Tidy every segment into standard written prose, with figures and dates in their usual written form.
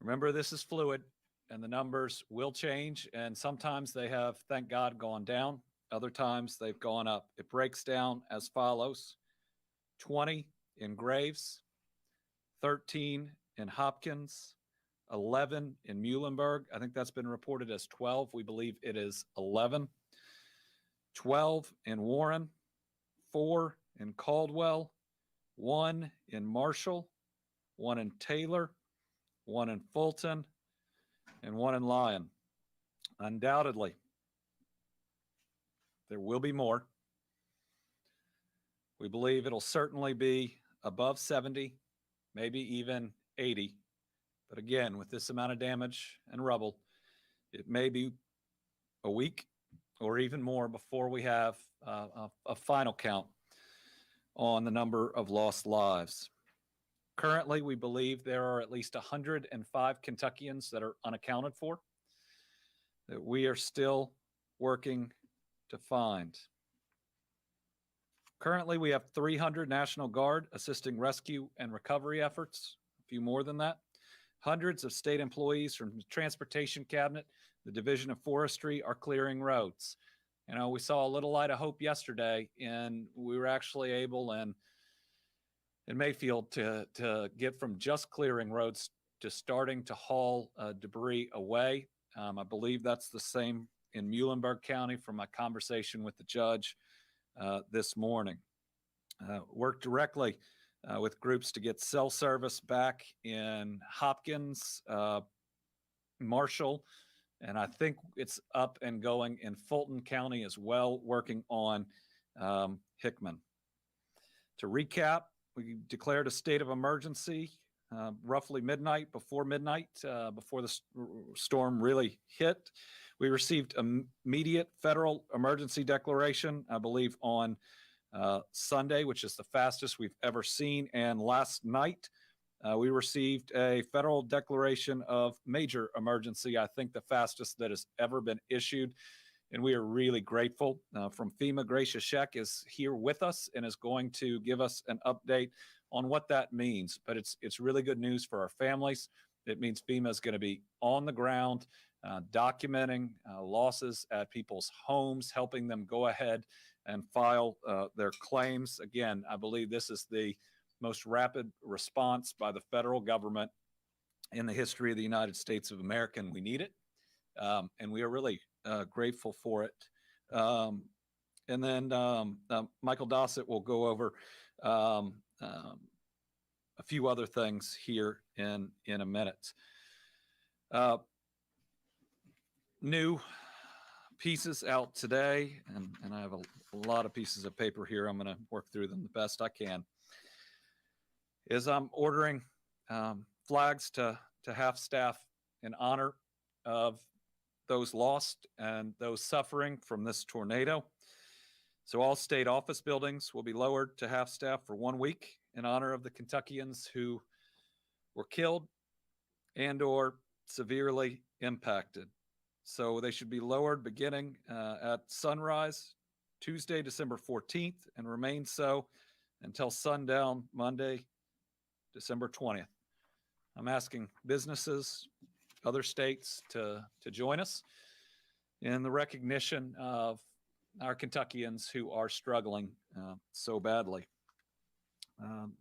Remember, this is fluid and the numbers will change. And sometimes they have, thank God, gone down. Other times they've gone up. It breaks down as follows: 20 in Graves, 13 in Hopkins, 11 in Muhlenberg. I think that's been reported as 12. We believe it is 11. 12 in Warren, 4 in Caldwell, 1 in Marshall, 1 in Taylor, 1 in Fulton, and 1 in Lyon. Undoubtedly, there will be more. We believe it'll certainly be above 70, maybe even 80. But again, with this amount of damage and rubble, it may be a week or even more before we have a final count on the number of lost lives. Currently, we believe there are at least 105 Kentuckians that are unaccounted for, that we are still working to find. Currently, we have 300 National Guard assisting rescue and recovery efforts, a few more than that. Hundreds of state employees from the Transportation Cabinet, the Division of Forestry, are clearing roads. You know, we saw a little light of hope yesterday, and we were actually able in Mayfield to get from just clearing roads to starting to haul debris away. I believe that's the same in Muhlenberg County from my conversation with the judge this morning. Worked directly with groups to get cell service back in Hopkins, Marshall, and I think it's up and going in Fulton County as well, working on Hickman. To recap, we declared a state of emergency roughly midnight, before the storm really hit. We received immediate federal emergency declaration, I believe, on Sunday, which is the fastest we've ever seen. And last night, we received a federal declaration of major emergency, I think the fastest that has ever been issued. And we are really grateful. From FEMA, Gracia Sheck is here with us and is going to give us an update on what that means. But it's really good news for our families. It means FEMA is going to be on the ground, documenting losses at people's homes, helping them go ahead and file their claims. Again, I believe this is the most rapid response by the federal government in the history of the United States of America, and we need it. And we are really grateful for it. And then Michael Dossett will go over a few other things here in a minute. New pieces out today, and I have a lot of pieces of paper here. I'm going to work through them the best I can. Is I'm ordering flags to half-staff in honor of those lost and those suffering from this tornado. So all state office buildings will be lowered to half-staff for 1 week in honor of the Kentuckians who were killed and or severely impacted. So they should be lowered beginning at sunrise, Tuesday, December 14th, and remain so until sundown, Monday, December 20th. I'm asking businesses, other states to join us in the recognition of our Kentuckians who are struggling so badly.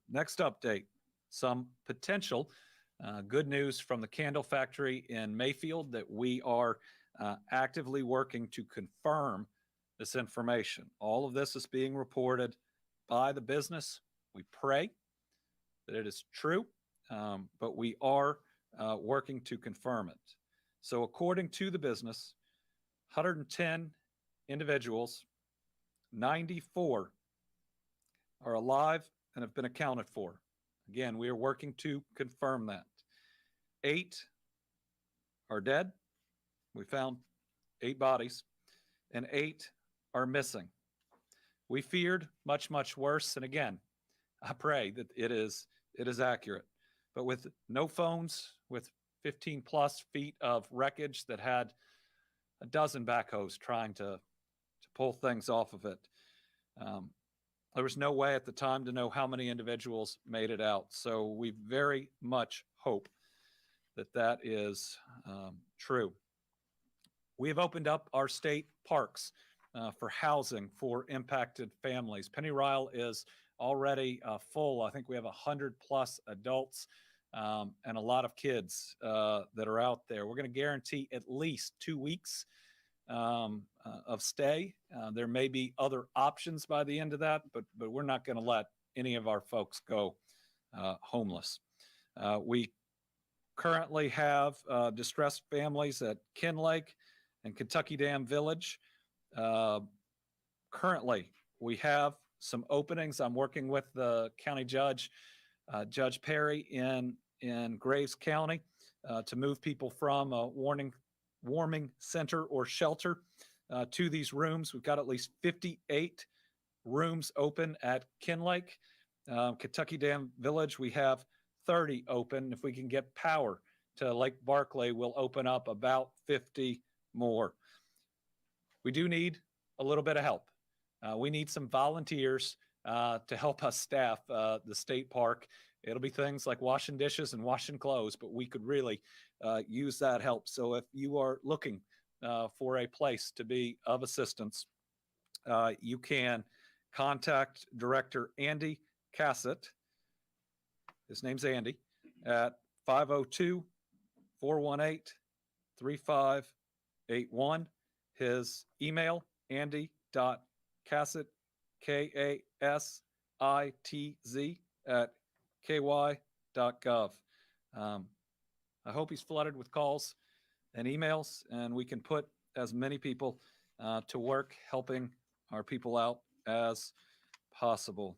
Next update, some potential good news from the candle factory in Mayfield that we are actively working to confirm this information. All of this is being reported by the business. We pray that it is true, but we are working to confirm it. So according to the business, 110 individuals, 94 are alive and have been accounted for. Again, we are working to confirm that. 8 are dead. We found 8 bodies, and 8 are missing. We feared much, much worse. And again, I pray that it is accurate. But with no phones, with 15 plus feet of wreckage that had a dozen backhoes trying to pull things off of it, there was no way at the time to know how many individuals made it out. So we very much hope that is true. We have opened up our state parks for housing for impacted families. Pennyrile is already full. I think we have 100+ adults and a lot of kids that are out there. We're going to guarantee at least 2 weeks of stay. There may be other options by the end of that, but we're not going to let any of our folks go homeless. We currently have distressed families at Kinlake and Kentucky Dam Village. Currently, we have some openings. I'm working with the county judge, Judge Perry in Graves County, to move people from a warming center or shelter to these rooms. We've got at least 58 rooms open at Kinlake. Kentucky Dam Village, we have 30 open. If we can get power to Lake Barkley, we'll open up about 50 more. We do need a little bit of help. We need some volunteers to help us staff the state park. It'll be things like washing dishes and washing clothes, but we could really use that help. So if you are looking for a place to be of assistance, you can contact Director Andy Cassett. His name's Andy, at 502-418-3581. His email, andy.cassett, KASITZ, at ky.gov. I hope he's flooded with calls and emails, and we can put as many people to work helping our people out as possible.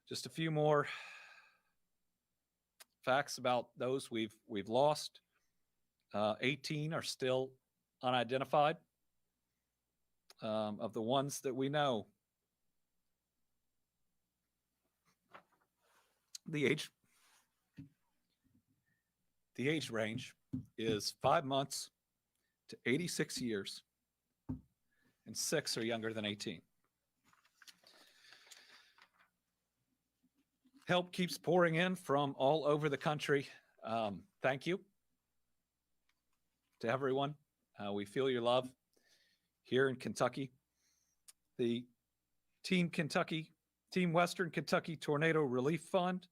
Just a few more facts about those we've lost. 18 are still unidentified. Of the ones that we know, the age range is 5 months to 86 years, and 6 are younger than 18. Help keeps pouring in from all over the country. Thank you to everyone. We feel your love here in Kentucky. The Team Western Kentucky Tornado Relief Fund,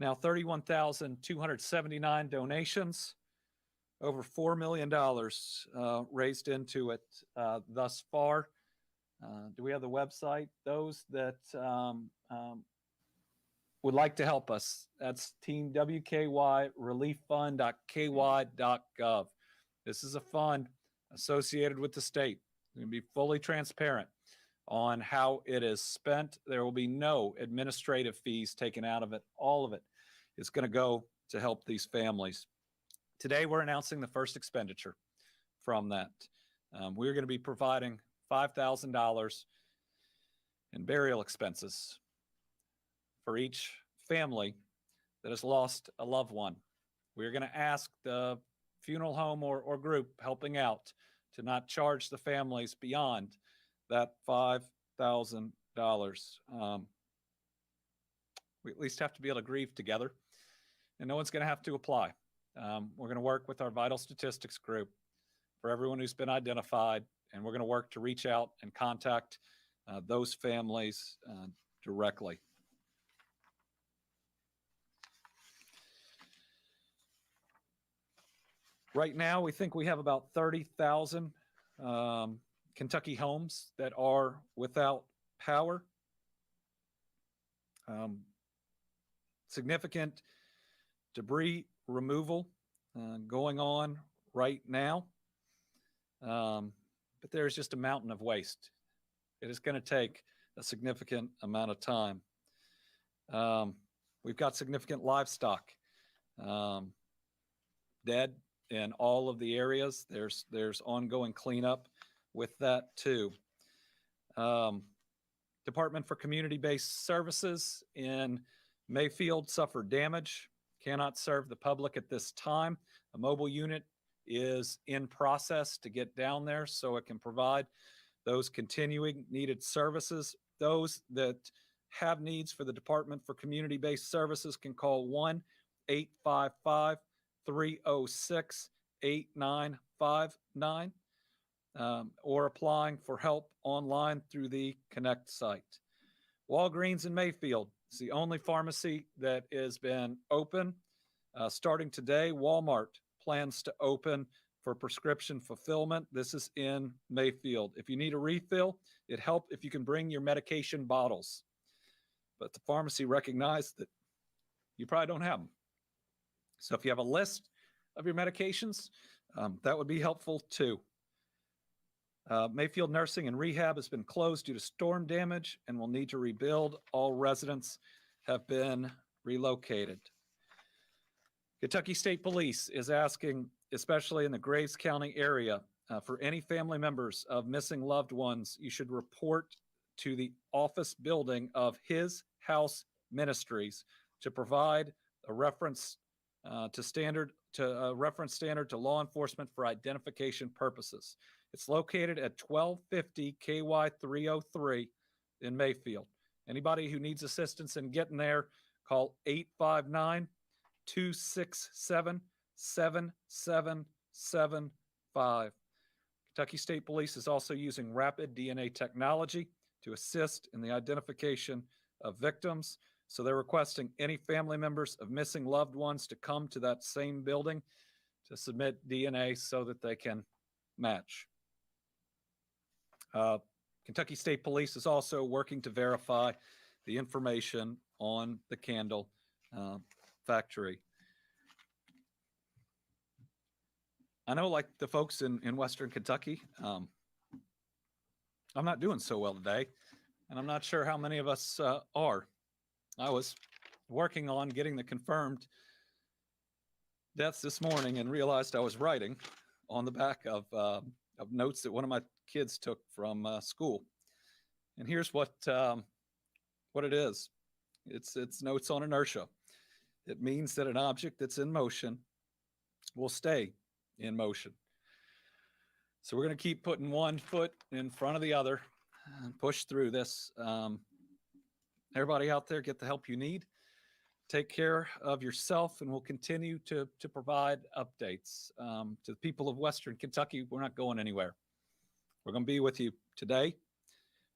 now 31,279 donations, over $4 million raised into it thus far. Do we have the website? Those that would like to help us, that's teamwkyrelieffund.ky.gov. This is a fund associated with the state. We're going to be fully transparent on how it is spent. There will be no administrative fees taken out of it. All of it is going to go to help these families. Today, we're announcing the first expenditure from that. We're going to be providing $5,000 in burial expenses for each family that has lost a loved one. We're going to ask the funeral home or group helping out to not charge the families beyond that $5,000. We at least have to be able to grieve together, and no one's going to have to apply. We're going to work with our vital statistics group for everyone who's been identified, and we're going to work to reach out and contact those families directly. Right now, we think we have about 30,000 Kentucky homes that are without power. Significant debris removal going on right now. But there's just a mountain of waste. It is going to take a significant amount of time. We've got significant livestock dead in all of the areas. There's ongoing cleanup with that too. Department for Community-Based Services in Mayfield suffered damage, cannot serve the public at this time. A mobile unit is in process to get down there so it can provide those continuing needed services. Those that have needs for the Department for Community-Based Services can call 855-306-8959, or applying for help online through the Connect site. Walgreens in Mayfield is the only pharmacy that has been open. Starting today, Walmart plans to open for prescription fulfillment. This is in Mayfield. If you need a refill, it'd help if you can bring your medication bottles. But the pharmacy recognized that you probably don't have them. So if you have a list of your medications, that would be helpful too. Mayfield Nursing and Rehab has been closed due to storm damage and will need to rebuild. All residents have been relocated. Kentucky State Police is asking, especially in the Graves County area, for any family members of missing loved ones, you should report to the office building of His House Ministries to provide a reference standard to law enforcement for identification purposes. It's located at 1250 KY 303 in Mayfield. Anybody who needs assistance in getting there, call 859-267-7775. Kentucky State Police is also using rapid DNA technology to assist in the identification of victims. So they're requesting any family members of missing loved ones to come to that same building to submit DNA so that they can match. Kentucky State Police is also working to verify the information on the candle factory. I know, like the folks in Western Kentucky, I'm not doing so well today, and I'm not sure how many of us are. I was working on getting the confirmed deaths this morning and realized I was writing on the back of notes that one of my kids took from school. And here's what it is. It's notes on inertia. It means that an object that's in motion will stay in motion. So we're going to keep putting one foot in front of the other and push through this. Everybody out there, get the help you need. Take care of yourself, and we'll continue to provide updates. To the people of Western Kentucky, we're not going anywhere. We're going to be with you today.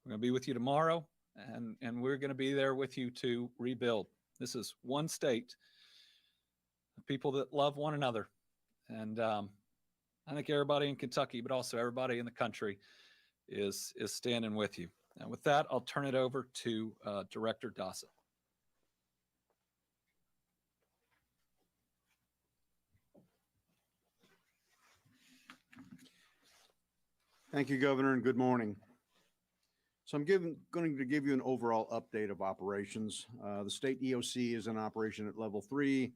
We're going to be with you tomorrow, and we're going to be there with you to rebuild. This is one state of people that love one another. And I think everybody in Kentucky, but also everybody in the country is standing with you. And with that, I'll turn it over to Director Dossett. Thank you, Governor, and good morning. So I'm going to give you an overall update of operations. The state EOC is in operation at level 3.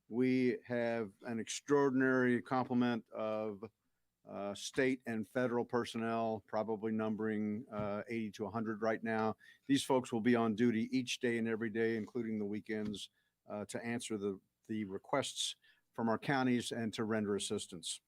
We have an extraordinary complement of state and federal personnel, probably numbering 80 to 100 right now. These folks will be on duty each day and every day, including the weekends, to answer the requests from our counties and to render assistance.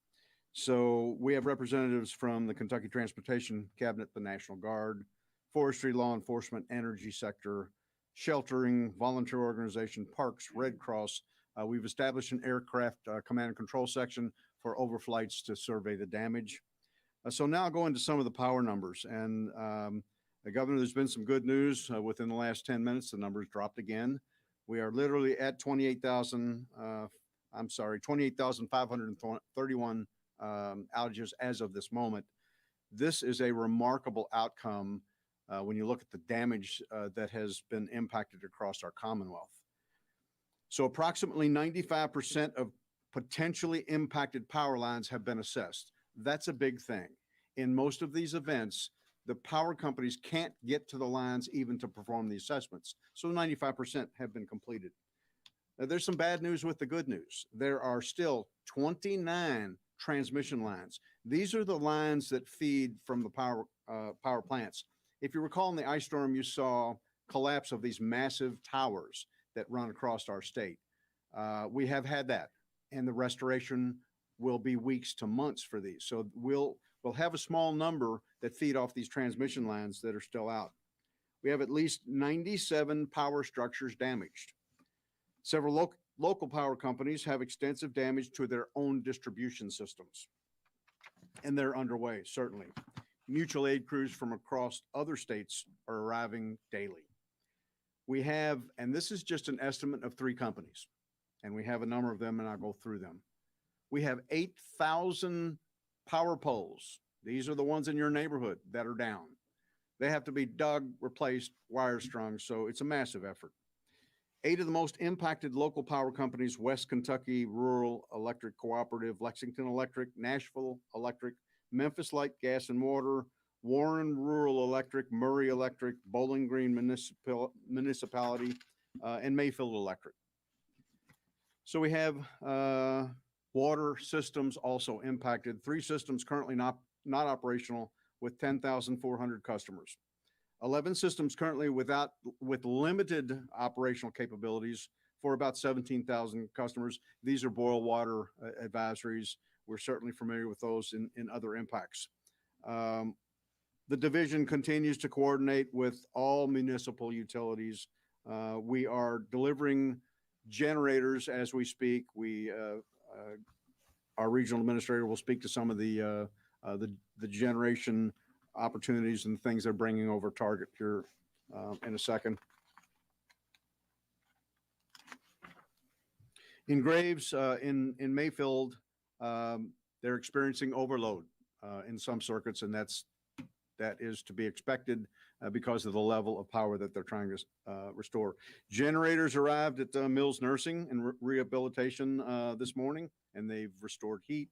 So we have representatives from the Kentucky Transportation Cabinet, the National Guard, forestry, law enforcement, energy sector, sheltering, volunteer organization, parks, Red Cross. We've established an aircraft command and control section for overflights to survey the damage. So now I'll go into some of the power numbers. And Governor, there's been some good news within the last 10 minutes. The numbers dropped again. We are literally at 28,531 outages as of this moment. This is a remarkable outcome when you look at the damage that has been impacted across our Commonwealth. So approximately 95% of potentially impacted power lines have been assessed. That's a big thing. In most of these events, the power companies can't get to the lines even to perform the assessments. So 95% have been completed. Now, there's some bad news with the good news. There are still 29 transmission lines. These are the lines that feed from the power plants. If you recall in the ice storm, you saw collapse of these massive towers that run across our state. We have had that, and the restoration will be weeks to months for these. So we'll have a small number that feed off these transmission lines that are still out. We have at least 97 power structures damaged. Several local power companies have extensive damage to their own distribution systems, and they're underway, certainly. Mutual aid crews from across other states are arriving daily. We have, and this is just an estimate of 3 companies, and we have a number of them, and I'll go through them. We have 8,000 power poles. These are the ones in your neighborhood that are down. They have to be dug, replaced, wire strung, so it's a massive effort. 8 of the most impacted local power companies: West Kentucky Rural Electric Cooperative, Lexington Electric, Nashville Electric, Memphis Light Gas and Water, Warren Rural Electric, Murray Electric, Bowling Green Municipality, and Mayfield Electric. So we have water systems also impacted. 3 systems currently not operational with 10,400 customers. 11 systems currently with limited operational capabilities for about 17,000 customers. These are boil water advisories. We're certainly familiar with those in other impacts. The division continues to coordinate with all municipal utilities. We are delivering generators as we speak. Our regional administrator will speak to some of the generation opportunities and things they're bringing over Target here in a second. In Graves, in Mayfield, they're experiencing overload in some circuits, and that is to be expected because of the level of power that they're trying to restore. Generators arrived at Mills Nursing and Rehabilitation this morning, and they've restored heat.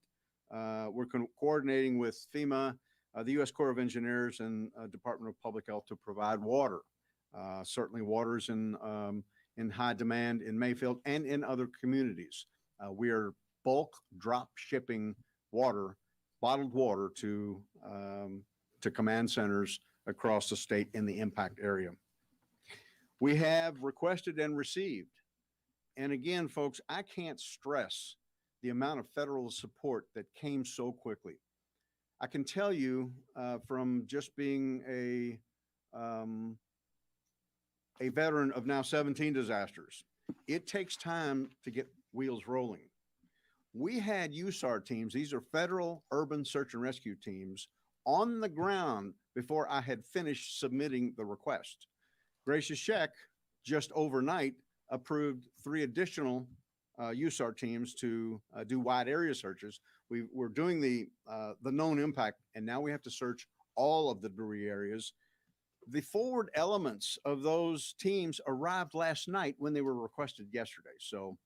We're coordinating with FEMA, the U.S. Corps of Engineers, and Department of Public Health to provide water. Certainly water is in high demand in Mayfield and in other communities. We are bulk drop shipping water, bottled water to command centers across the state in the impact area. We have requested and received, and again, folks, I can't stress the amount of federal support that came so quickly. I can tell you from just being a veteran of now 17 disasters, it takes time to get wheels rolling. We had USAR teams, these are federal urban search and rescue teams, on the ground before I had finished submitting the request. Gracious Sheck just overnight approved 3 additional USAR teams to do wide area searches. We're doing the known impact, and now we have to search all of the debris areas. The forward elements of those teams arrived last night when they were requested yesterday. So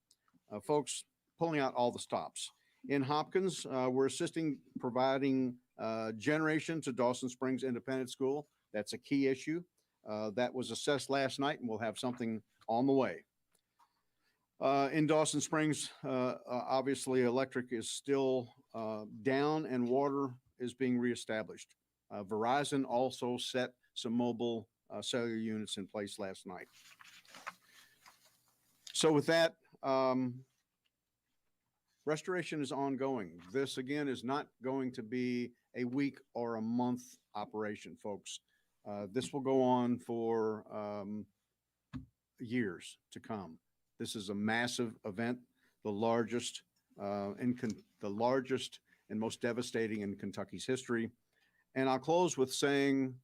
folks, pulling out all the stops. In Hopkins, we're assisting providing generation to Dawson Springs Independent School. That's a key issue. That was assessed last night, and we'll have something on the way. In Dawson Springs, obviously electric is still down and water is being reestablished. Verizon also set some mobile cellular units in place last night. So with that, restoration is ongoing. This again is not going to be a week or a month operation, folks. This will go on for years to come. This is a massive event, the largest and most devastating in Kentucky's history. And I'll close with saying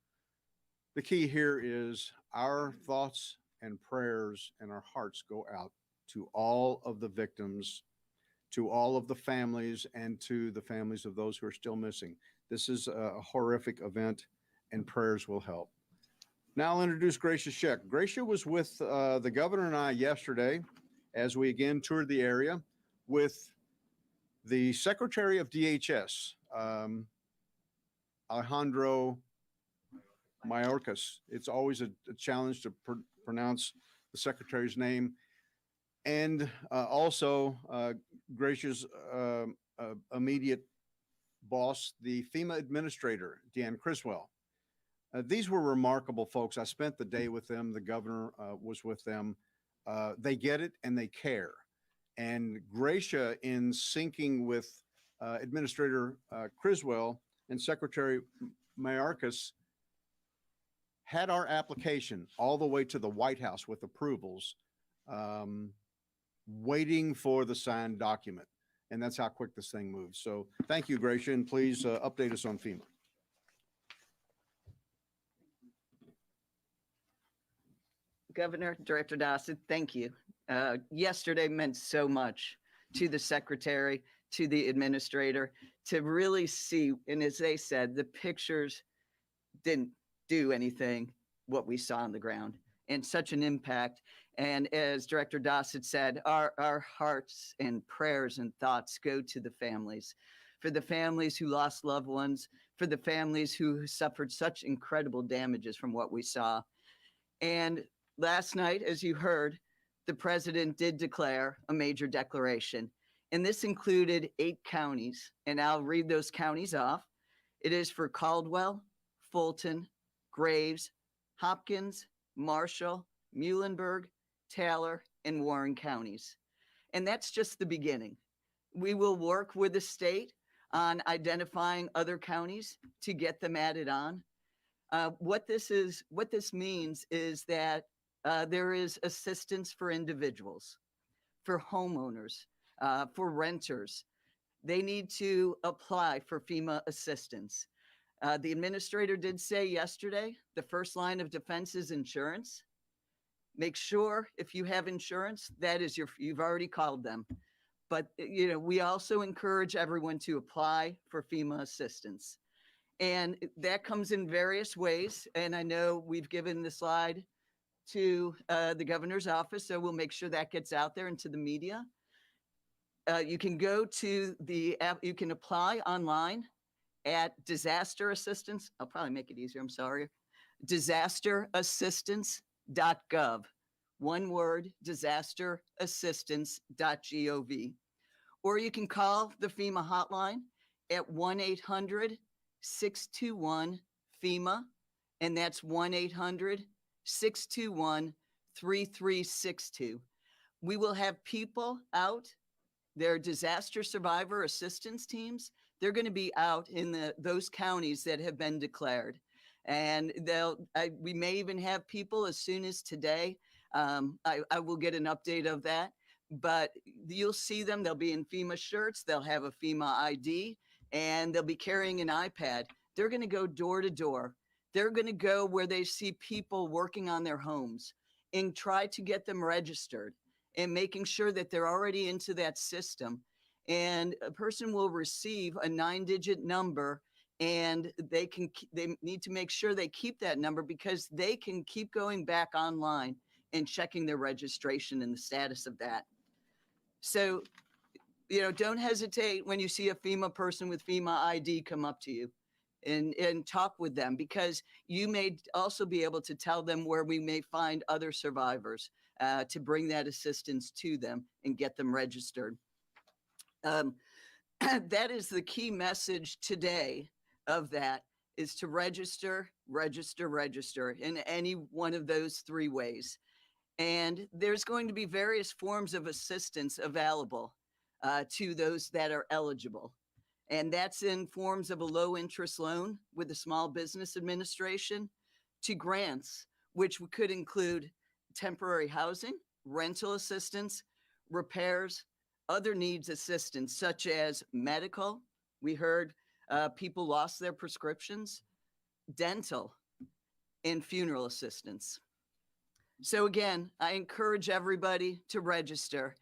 the key here is our thoughts and prayers and our hearts go out to all of the victims, to all of the families, and to the families of those who are still missing. This is a horrific event, and prayers will help. Now I'll introduce Gracia Sheck. Gracia was with the governor and I yesterday as we again toured the area with the Secretary of DHS, Alejandro Mayorkas. It's always a challenge to pronounce the Secretary's name. And also Gracia's immediate boss, the FEMA administrator, Deanne Criswell. These were remarkable folks. I spent the day with them. The governor was with them. They get it and they care. And Gracia, in syncing with Administrator Criswell and Secretary Mayorkas, had our application all the way to the White House with approvals waiting for the signed document. And that's how quick this thing moves. So thank you, Gracia, and please update us on FEMA. Governor, Director Dossett, thank you. Yesterday meant so much to the secretary, to the administrator, to really see, and as they said, the pictures didn't do anything what we saw on the ground, and such an impact. And as Director Dossett said, our hearts and prayers and thoughts go to the families, for the families who lost loved ones, for the families who suffered such incredible damages from what we saw. And last night, as you heard, the president did declare a major declaration, and this included 8 counties, and I'll read those counties off. It is for Caldwell, Fulton, Graves, Hopkins, Marshall, Muhlenberg, Taylor, and Warren counties. And that's just the beginning. We will work with the state on identifying other counties to get them added on. What this means is that there is assistance for individuals, for homeowners, for renters. They need to apply for FEMA assistance. The administrator did say yesterday, the first line of defense is insurance. Make sure if you have insurance, that is you've already called them. But we also encourage everyone to apply for FEMA assistance. And that comes in various ways. And I know we've given the slide to the governor's office, so we'll make sure that gets out there into the media. You can go to the app, you can apply online at disaster assistance. I'll probably make it easier, I'm sorry. Disasterassistance.gov. One word, disasterassistance.gov. Or you can call the FEMA hotline at 1-800-621-FEMA, and that's 1-800-621-3362. We will have people out, their disaster survivor assistance teams. They're going to be out in those counties that have been declared. And we may even have people as soon as today. I will get an update of that, but you'll see them. They'll be in FEMA shirts. They'll have a FEMA ID, and they'll be carrying an iPad. They're going to go door to door. They're going to go where they see people working on their homes and try to get them registered and making sure that they're already into that system. And a person will receive a 9-digit number, and they need to make sure they keep that number because they can keep going back online and checking their registration and the status of that. So, don't hesitate when you see a FEMA person with FEMA ID come up to you and talk with them, because you may also be able to tell them where we may find other survivors to bring that assistance to them and get them registered. That is the key message today of that, is to register, register, register in any one of those 3 ways. And there's going to be various forms of assistance available to those that are eligible. And that's in forms of a low interest loan with the Small Business Administration, to grants, which could include temporary housing, rental assistance, repairs, other needs assistance, such as medical. We heard people lost their prescriptions, dental, and funeral assistance. So again, I encourage everybody to register.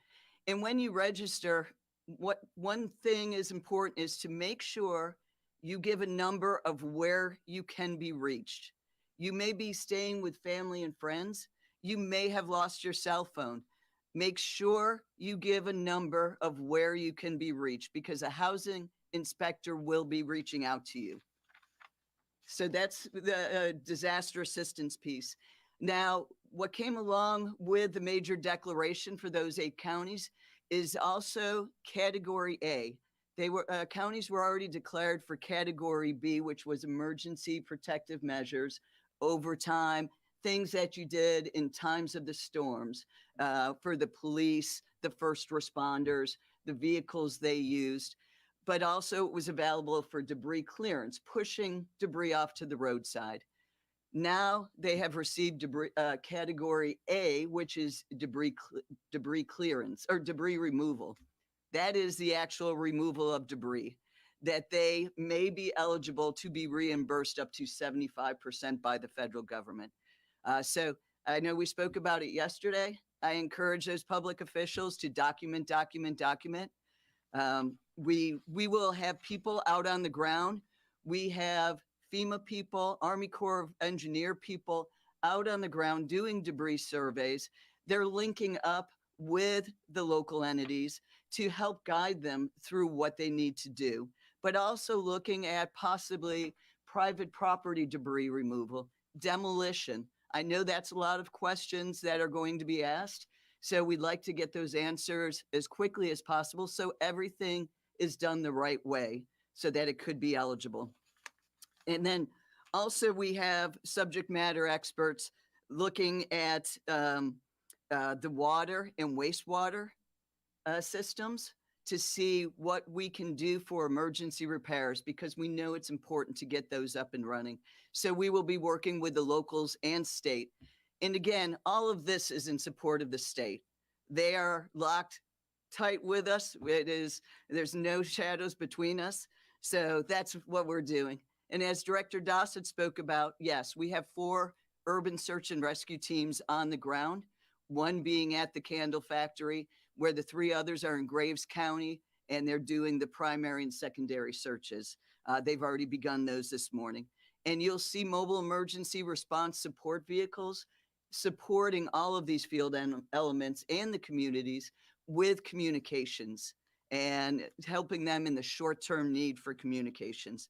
And when you register, one thing is important is to make sure you give a number of where you can be reached. You may be staying with family and friends. You may have lost your cell phone. Make sure you give a number of where you can be reached, because a housing inspector will be reaching out to you. So that's the disaster assistance piece. Now, what came along with the major declaration for those 8 counties is also Category A. Counties were already declared for Category B, which was emergency protective measures, overtime, things that you did in times of the storms, for the police, the first responders, the vehicles they used, but also it was available for debris clearance, pushing debris off to the roadside. Now they have received debris, category A, which is debris clearance or debris removal. That is the actual removal of debris, that they may be eligible to be reimbursed up to 75% by the federal government. So I know we spoke about it yesterday. I encourage those public officials to document. We will have people out on the ground. We have FEMA people, Army Corps of Engineer people out on the ground doing debris surveys. They're linking up with the local entities to help guide them through what they need to do, but also looking at possibly private property debris removal, demolition. I know that's a lot of questions that are going to be asked. So we'd like to get those answers as quickly as possible so everything is done the right way so that it could be eligible. And then also we have subject matter experts looking at the water and wastewater systems to see what we can do for emergency repairs, because we know it's important to get those up and running. So we will be working with the locals and state. And again, all of this is in support of the state. They are locked tight with us. There's no shadows between us. So that's what we're doing. And as Director Dossett spoke about, yes, we have 4 urban search and rescue teams on the ground, one being at the candle factory, where the 3 others are in Graves County, and they're doing the primary and secondary searches. They've already begun those this morning. And you'll see mobile emergency response support vehicles supporting all of these field elements and the communities with communications and helping them in the short-term need for communications.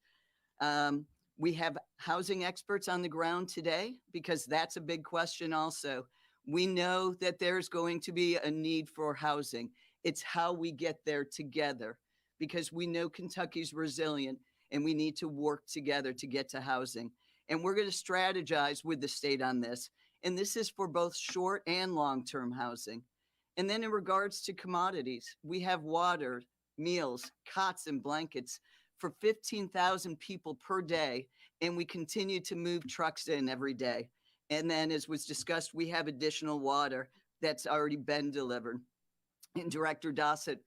We have housing experts on the ground today, because that's a big question also. We know that there's going to be a need for housing. It's how we get there together, because we know Kentucky's resilient and we need to work together to get to housing. And we're going to strategize with the state on this. And this is for both short and long-term housing. And then in regards to commodities, we have water, meals, cots, and blankets for 15,000 people per day. And we continue to move trucks in every day. And then, as was discussed, we have additional water that's already been delivered. And Director Dossett,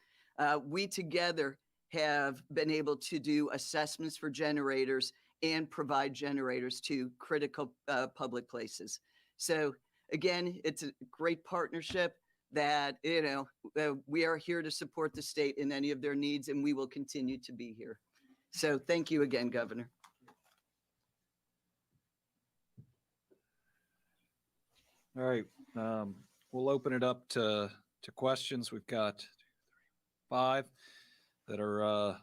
we together have been able to do assessments for generators and provide generators to critical public places. So again, it's a great partnership that, we are here to support the state in any of their needs, and we will continue to be here. So thank you again, Governor. All right, we'll open it up to questions. We've got 5 that are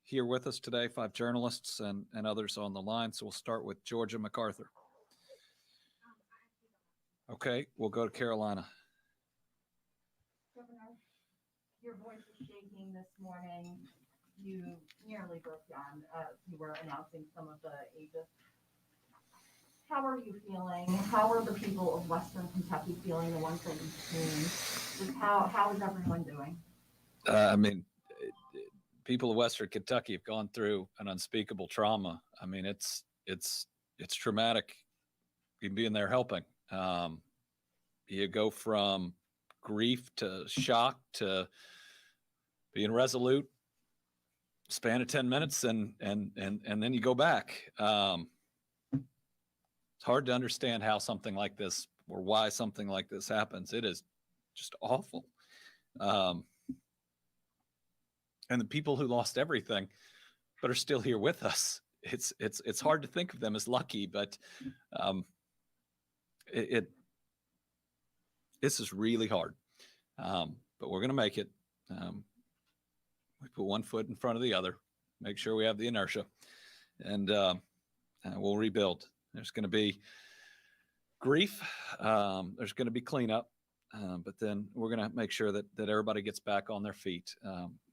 here with us today, 5 journalists and others on the line. So we'll start with Georgia MacArthur. Okay, we'll go to Carolina. Governor, your voice is shaking this morning. You nearly broke down. You were announcing some of the ages. How are you feeling? How are the people of Western Kentucky feeling, the ones that you've seen? Just how is everyone doing? People of Western Kentucky have gone through an unspeakable trauma. I mean, it's traumatic. You being there helping. You go from grief to shock to being resolute, span of 10 minutes, and then you go back. It's hard to understand how something like this, or why something like this happens. It is just awful. And the people who lost everything but are still here with us, it's hard to think of them as lucky, but this is really hard. But we're going to make it. We put one foot in front of the other, make sure we have the inertia, and we'll rebuild. There's going to be grief. There's going to be cleanup. But then we're going to make sure that everybody gets back on their feet.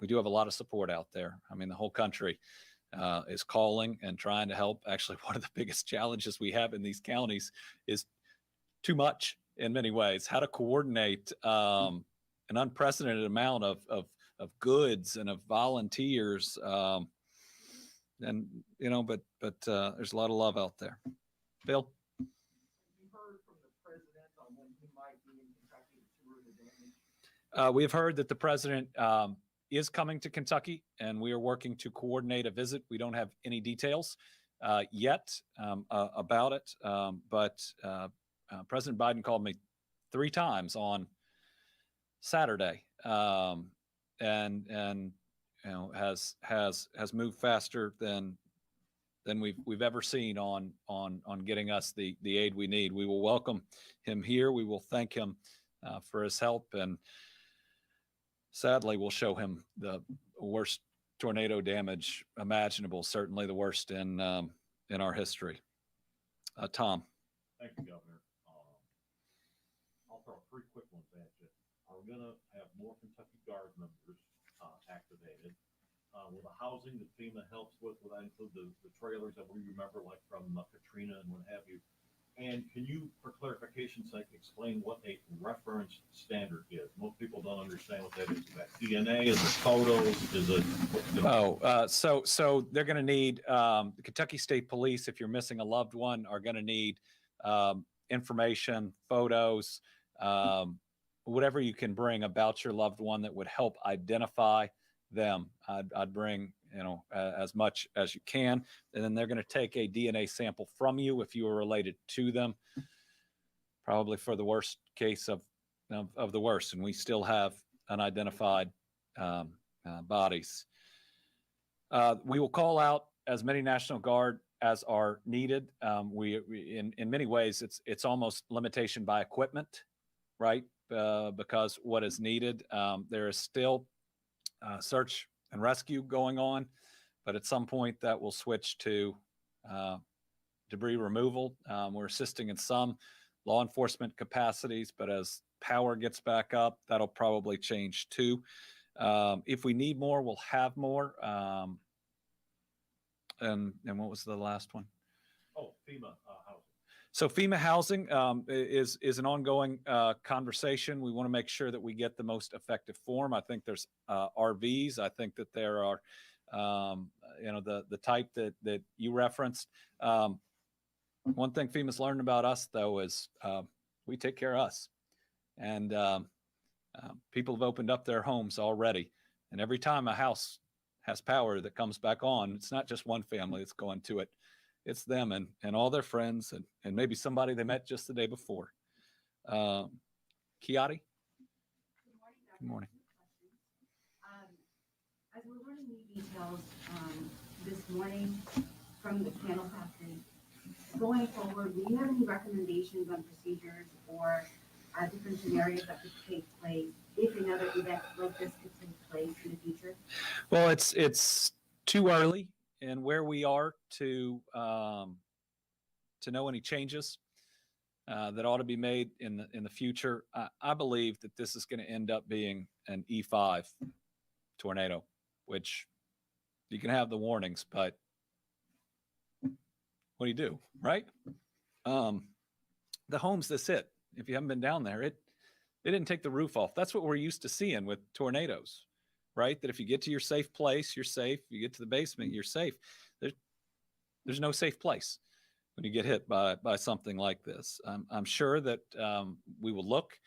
We do have a lot of support out there. I mean, the whole country is calling and trying to help. Actually, one of the biggest challenges we have in these counties is too much in many ways. How to coordinate an unprecedented amount of goods and of volunteers. And, but there's a lot of love out there. Bill? We have heard that the president is coming to Kentucky, and we are working to coordinate a visit. We don't have any details yet about it, but President Biden called me 3 times on Saturday, and you know has moved faster than we've ever seen on getting us the aid we need. We will welcome him here. We will thank him for his help, and sadly, we'll show him the worst tornado damage imaginable. Certainly, the worst in our history. Tom. Thank you, Governor. I'll throw 3 quick ones at you. Are we going to have more Kentucky Guard members activated? Will the housing that FEMA helps with, will that include the trailers that we remember, like from Katrina and what have you? And can you, for clarification's sake, explain what a reference standard is? Most people don't understand what that is. Is that DNA? Is it photos? Is it? So they're going to need the Kentucky State Police. If you're missing a loved one, are going to need information, photos, whatever you can bring about your loved one that would help identify them. I'd bring, as much as you can, and then they're going to take a DNA sample from you if you are related to them, probably for the worst case of the worst. And we still have unidentified bodies. We will call out as many National Guard as are needed. In many ways, it's almost limitation by equipment, right? Because what is needed, there is still search and rescue going on, but at some point that will switch to debris removal. We're assisting in some law enforcement capacities, but as power gets back up, that'll probably change too. If we need more, we'll have more. And what was the last one? Oh, FEMA housing. So FEMA housing is an ongoing conversation. We want to make sure that we get the most effective form. I think there's RVs. I think that there are, the type that you referenced. One thing FEMA's learned about us, though, is we take care of us. And people have opened up their homes already. And every time a house has power that comes back on, it's not just one family that's going to it. It's them and all their friends and maybe somebody they met just the day before. Kiati? Good morning. As we're learning new details this morning from the panel captain, going forward, do you have any recommendations on procedures or different scenarios that could take place if another event like this could take place in the future? Well, it's too early in where we are to know any changes that ought to be made in the future. I believe that this is going to end up being an E5 tornado, which you can have the warnings, but what do you do, right? The homes this hit, if you haven't been down there, it didn't take the roof off. That's what we're used to seeing with tornadoes, right? That if you get to your safe place, you're safe. You get to the basement, you're safe. There's no safe place when you get hit by something like this. I'm sure that we will look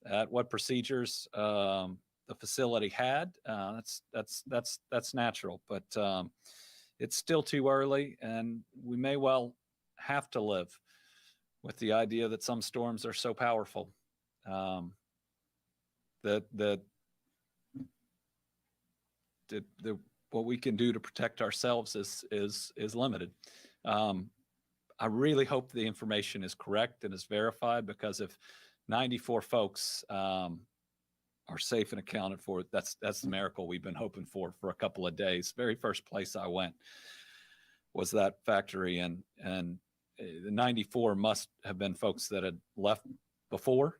at what procedures the facility had. That's natural, but it's still too early, and we may well have to live with the idea that some storms are so powerful that what we can do to protect ourselves is limited. I really hope the information is correct and is verified, because if 94 folks are safe and accounted for, that's the miracle we've been hoping for a couple of days. Very first place I went was that factory, and the 94 must have been folks that had left before,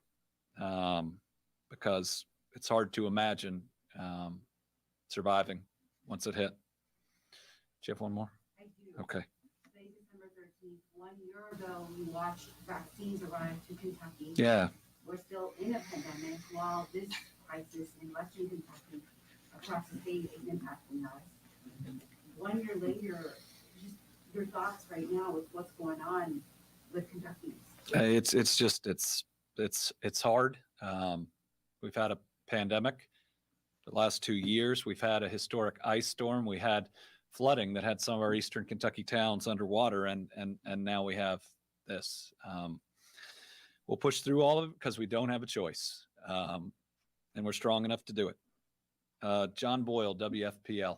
because it's hard to imagine surviving once it hit. Do you have one more? I do. Okay. Today, December 13th, 1 year ago, we watched vaccines arrive to Kentucky. Yeah. We're still in a pandemic while this crisis in Western Kentucky across the state is impacting us. 1 year later, just your thoughts right now with what's going on with Kentucky. It's hard. We've had pandemic. The last 2 years, we've had a historic ice storm. We had flooding that had some of our eastern Kentucky towns underwater, and now we have this. We'll push through all of it because we don't have a choice, and we're strong enough to do it. John Boyle, WFPL.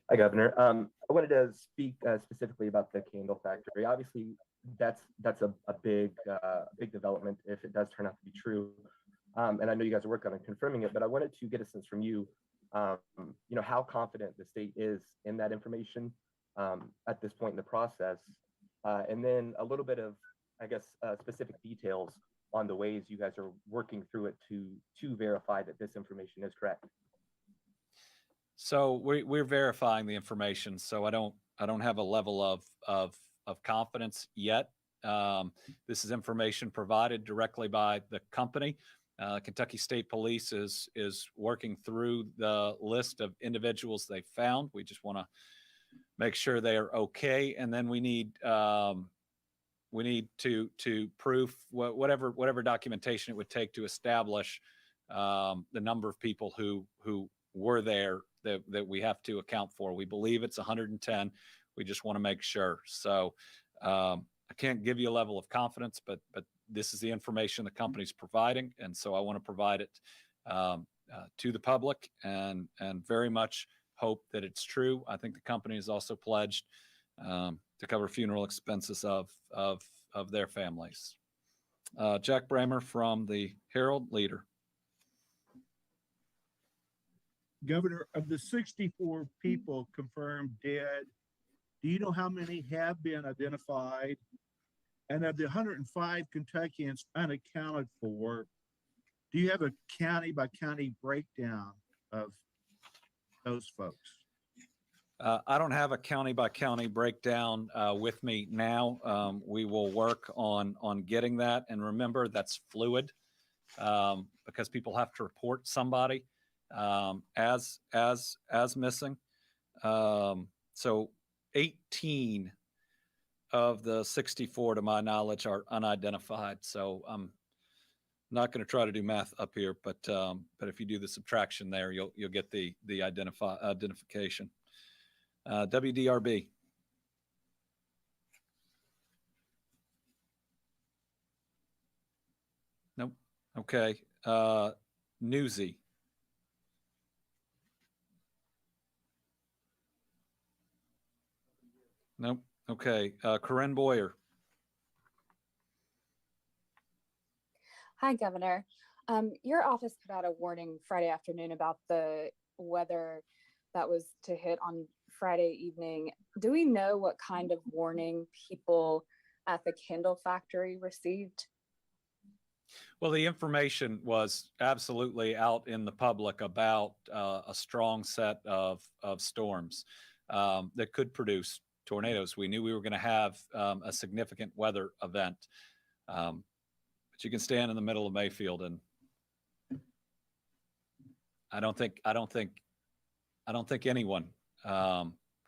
Hi, Governor. I wanted to speak specifically about the candle factory. Obviously, that's a big development if it does turn out to be true. And I know you guys are working on confirming it, but I wanted to get a sense from you, how confident the state is in that information at this point in the process, and then a little bit of, I guess, specific details on the ways you guys are working through it to verify that this information is correct. So we're verifying the information. So I don't have a level of confidence yet. This is information provided directly by the company. Kentucky State Police is working through the list of individuals they found. We just want to make sure they are okay, and then we need to proof whatever documentation it would take to establish the number of people who were there that we have to account for. We believe it's 110. We just want to make sure. So I can't give you a level of confidence, but this is the information the company's providing, and so I want to provide it to the public, and very much hope that it's true. I think the company has also pledged to cover funeral expenses of their families. Jack Bramer from the Herald Leader. Governor, of the 64 people confirmed dead, do you know how many have been identified? And of the 105 Kentuckians unaccounted for, do you have a county by county breakdown of those folks? I don't have a county by county breakdown with me now. We will work on getting that, and remember that's fluid because people have to report somebody as missing. So 18 of the 64, to my knowledge, are unidentified. So I'm not going to try to do math up here, but if you do the subtraction there, you'll get the identification. WDRB. Nope. Okay. Newsy. Nope. Okay. Corinne Boyer. Hi, Governor. Your office put out a warning Friday afternoon about the weather that was to hit on Friday evening. Do we know what kind of warning people at the Kindle factory received? Well, the information was absolutely out in the public about a strong set of storms that could produce tornadoes. We knew we were going to have a significant weather event, but you can stand in the middle of Mayfield, and I don't think anyone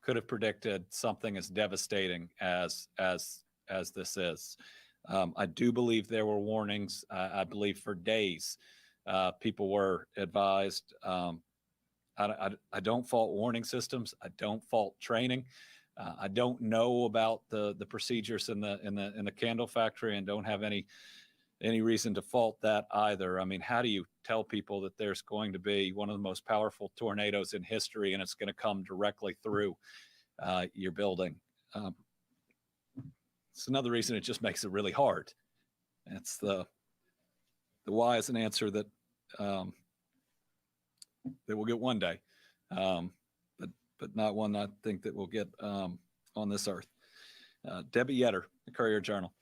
could have predicted something as devastating as this is. I do believe there were warnings. I believe for days people were advised. I don't fault warning systems. I don't fault training. I don't know about the procedures in the candle factory, and don't have any reason to fault that either. I mean, how do you tell people that there's going to be one of the most powerful tornadoes in history and it's going to come directly through your building? It's another reason it just makes it really hard. It's the why is an answer that we'll get one day, but not one I think that we'll get on this earth. Debbie Yetter, the Courier Journal.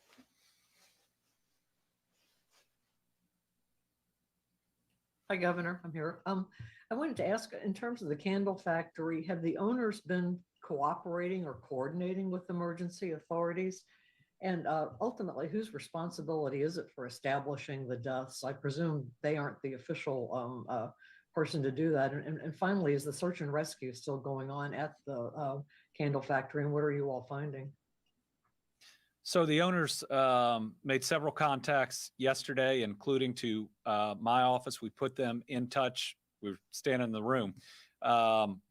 Hi, Governor. I'm here. I wanted to ask, in terms of the candle factory, have the owners been cooperating or coordinating with emergency authorities? And ultimately, whose responsibility is it for establishing the deaths? I presume they aren't the official person to do that. And finally, is the search and rescue still going on at the candle factory? And what are you all finding? So the owners made several contacts yesterday, including to my office. We put them in touch. We were standing in the room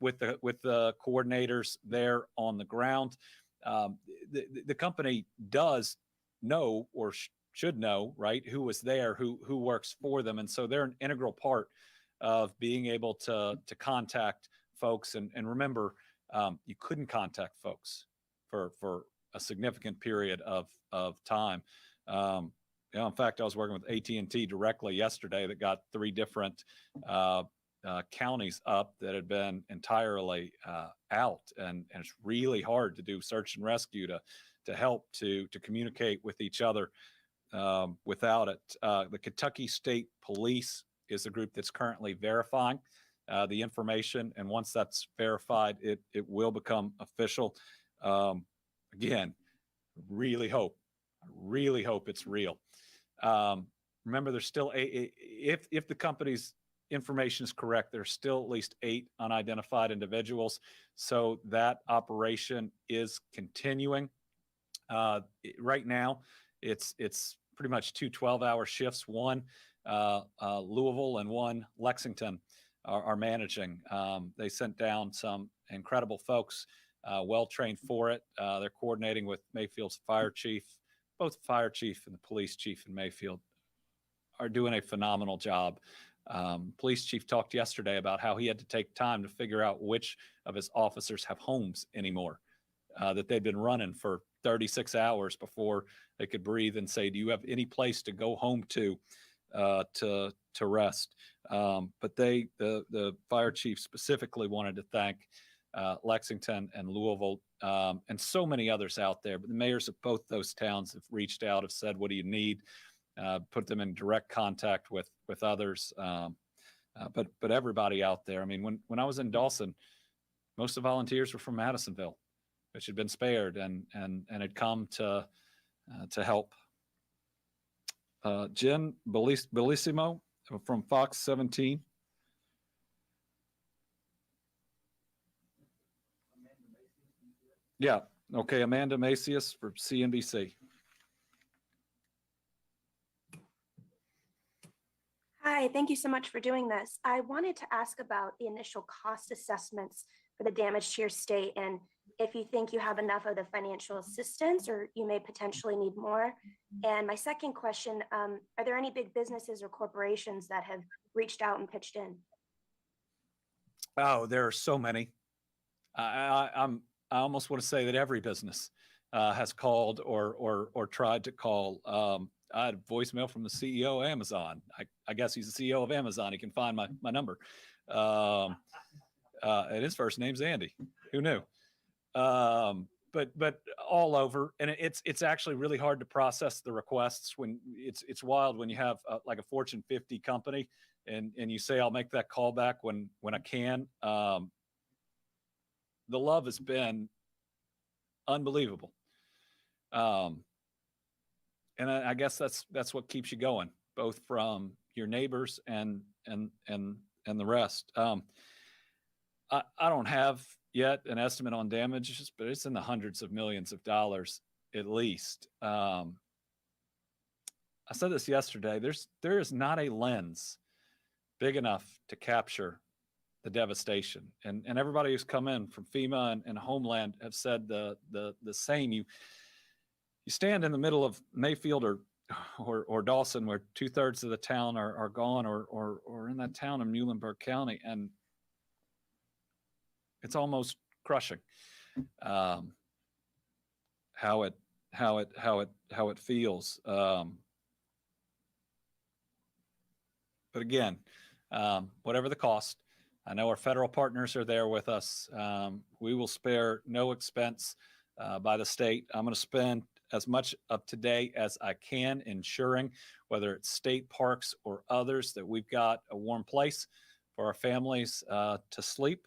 with the coordinators there on the ground. The company does know or should know, right, who was there, who works for them, and so they're an integral part of being able to contact folks. And remember, you couldn't contact folks for a significant period of time. In fact, I was working with AT&T directly yesterday that got 3 different counties up that had been entirely out, and it's really hard to do search and rescue to help to communicate with each other without it. The Kentucky State Police is the group that's currently verifying the information, and once that's verified, it will become official. Again, really hope it's real. Remember, there's still if the company's information is correct, there's still at least 8 unidentified individuals. So that operation is continuing. Right now, it's pretty much 2 12-hour shifts. One Louisville and one Lexington are managing. They sent down some incredible folks, well trained for it. They're coordinating with Mayfield's fire chief. Both fire chief and the police chief in Mayfield are doing a phenomenal job. Police chief talked yesterday about how he had to take time to figure out which of his officers have homes anymore, that they'd been running for 36 hours before they could breathe and say, do you have any place to go home to rest? But the fire chief specifically wanted to thank Lexington and Louisville, and so many others out there. But the mayors of both those towns have reached out, have said, what do you need? Put them in direct contact with others. But everybody out there, I mean, when I was in Dawson, most of the volunteers were from Madisonville, which had been spared and had come to help. Jen Bellissimo from Fox 17. Yeah. Okay. Amanda Macias for CNBC. Hi, thank you so much for doing this. I wanted to ask about the initial cost assessments for the damage to your state, and if you think you have enough of the financial assistance or you may potentially need more. And my second question, are there any big businesses or corporations that have reached out and pitched in? Oh, there are so many. I almost want to say that every business has called or tried to call. I had a voicemail from the CEO of Amazon. I guess he's the CEO of Amazon. He can find my number. And his first name's Andy. Who knew? But all over, and it's actually really hard to process the requests when it's wild when you have like a Fortune 50 company and you say, I'll make that call back when I can. The love has been unbelievable. And I guess that's what keeps you going, both from your neighbors and the rest. I don't have yet an estimate on damages, but it's in the hundreds of millions of dollars at least. I said this yesterday. There is not a lens big enough to capture the devastation, and everybody who's come in from FEMA and Homeland have said the same. You stand in the middle of Mayfield or Dawson, where 2/3 of the town are gone, or in that town in Muhlenberg County, and it's almost crushing how it feels. But again, whatever the cost, I know our federal partners are there with us. We will spare no expense by the state. I'm going to spend as much of today as I can ensuring, whether it's state parks or others, that we've got a warm place for our families to sleep.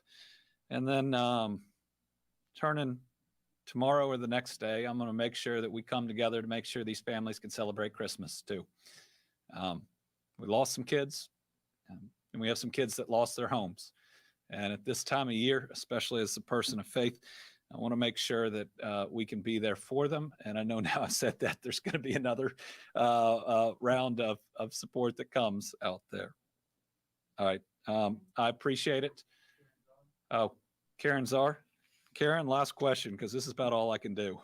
And then turning tomorrow or the next day, I'm going to make sure that we come together to make sure these families can celebrate Christmas too. We lost some kids, and we have some kids that lost their homes. And at this time of year, especially as a person of faith, I want to make sure that we can be there for them. And I know now I said that there's going to be another round of support that comes out there. All right. I appreciate it. Oh, Karen Czar. Karen, last question, because this is about all I can do.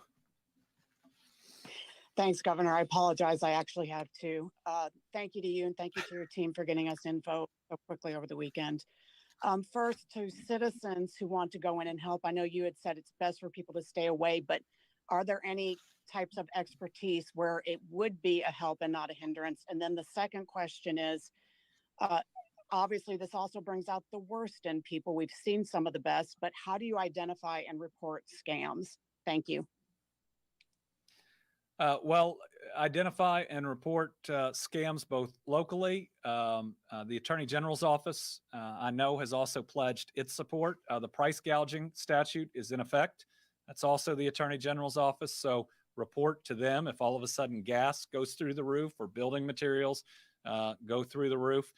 Thanks, Governor. I apologize. I actually have two. Thank you to you and thank you to your team for getting us info so quickly over the weekend. First, to citizens who want to go in and help, I know you had said it's best for people to stay away, but are there any types of expertise where it would be a help and not a hindrance? And then the second question is, obviously, this also brings out the worst in people. We've seen some of the best, but how do you identify and report scams? Thank you. Well, identify and report scams both locally. The Attorney General's office, I know, has also pledged its support. The price gouging statute is in effect. That's also the Attorney General's office. So report to them if all of a sudden gas goes through the roof or building materials go through the roof.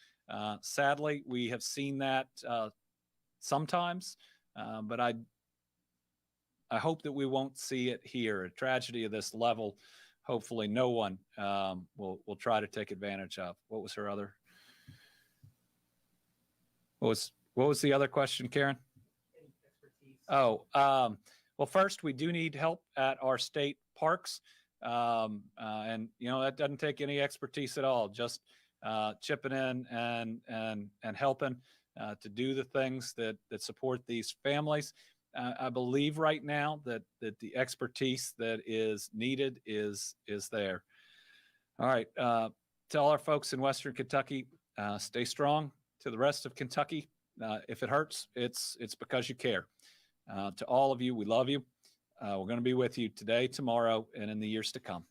Sadly, we have seen that sometimes, but I hope that we won't see it here. A tragedy of this level, hopefully no one will try to take advantage of. What was her other? What was the other question, Karen? Oh, well, first, we do need help at our state parks. And, that doesn't take any expertise at all, just chipping in and helping to do the things that support these families. I believe right now that the expertise that is needed is there. All right. Tell our folks in Western Kentucky, stay strong. To the rest of Kentucky, if it hurts, it's because you care. To all of you, we love you. We're going to be with you today, tomorrow, and in the years to come.